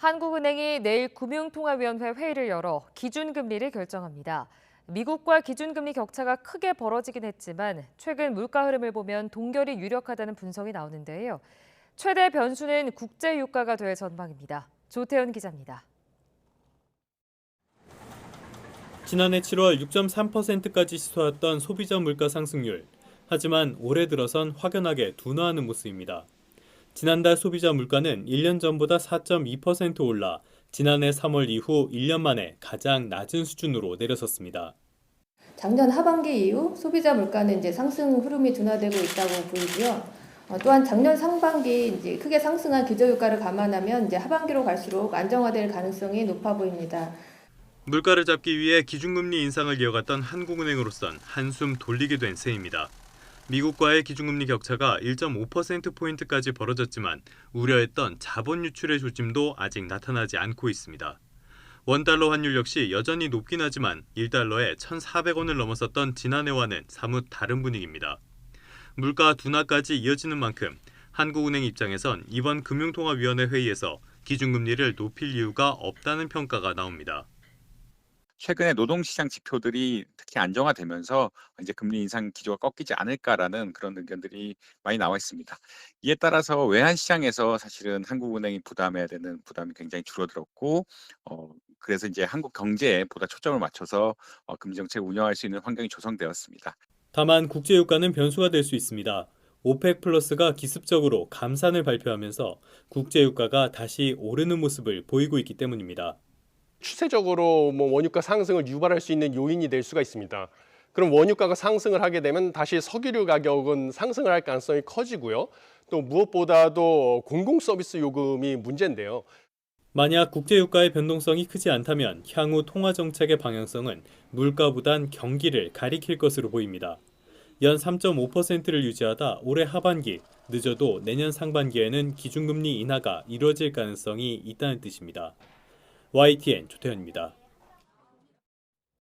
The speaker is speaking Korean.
한국은행이 내일 금융통화위원회 회의를 열어 기준금리를 결정합니다. 미국과 기준금리 격차가 크게 벌어지긴 했지만 최근 물가 흐름을 보면 동결이 유력하다는 분석이 나오는데요. 최대 변수는 국제유가가 될 전망입니다. 조태현 기자입니다. 지난해 7월 6.3%까지 치솟았던 소비자 물가 상승률. 하지만 올해 들어선 확연하게 둔화하는 모습입니다. 지난달 소비자 물가는 1년 전보다 4.2% 올라 지난해 3월 이후 1년 만에 가장 낮은 수준으로 내려섰습니다. 작년 하반기 이후 소비자 물가는 이제 상승 흐름이 둔화되고 있다고 보이고요. 또한 작년 상반기 이제 크게 상승한 기저유가를 감안하면 이제 하반기로 갈수록 안정화될 가능성이 높아 보입니다. 물가를 잡기 위해 기준금리 인상을 이어갔던 한국은행으로선 한숨 돌리게 된 셈입니다. 미국과의 기준금리 격차가 1.5%포인트까지 벌어졌지만 우려했던 자본 유출의 조짐도 아직 나타나지 않고 있습니다. 원달러 환율 역시 여전히 높긴 하지만 1달러에 1,400원을 넘어섰던 지난해와는 사뭇 다른 분위기입니다. 물가 둔화까지 이어지는 만큼 한국은행 입장에선 이번 금융통화위원회 회의에서 기준금리를 높일 이유가 없다는 평가가 나옵니다. 최근에 노동시장 지표들이 특히 안정화되면서 이제 금리 인상 기조가 꺾이지 않을까라는 그런 의견들이 많이 나와 있습니다. 이에 따라서 외환 시장에서 사실은 한국은행이 부담해야 되는 부담이 굉장히 줄어들었고, 그래서 이제 한국 경제에 보다 초점을 맞춰서 금리 정책을 운영할 수 있는 환경이 조성되었습니다. 다만 국제유가는 변수가 될 수 있습니다. 오펙 플러스가 기습적으로 감산을 발표하면서 국제유가가 다시 오르는 모습을 보이고 있기 때문입니다. 추세적으로 원유가 상승을 유발할 수 있는 요인이 될 수가 있습니다. 그럼 원유가가 상승을 하게 되면 다시 석유류 가격은 상승을 할 가능성이 커지고요. 또 무엇보다도 공공 서비스 요금이 문제인데요. 만약 국제유가의 변동성이 크지 않다면 향후 통화정책의 방향성은 물가보단 경기를 가리킬 것으로 보입니다. 연 3.5%를 유지하다 올해 하반기, 늦어도 내년 상반기에는 기준금리 인하가 이뤄질 가능성이 있다는 뜻입니다. YTN 조태현입니다.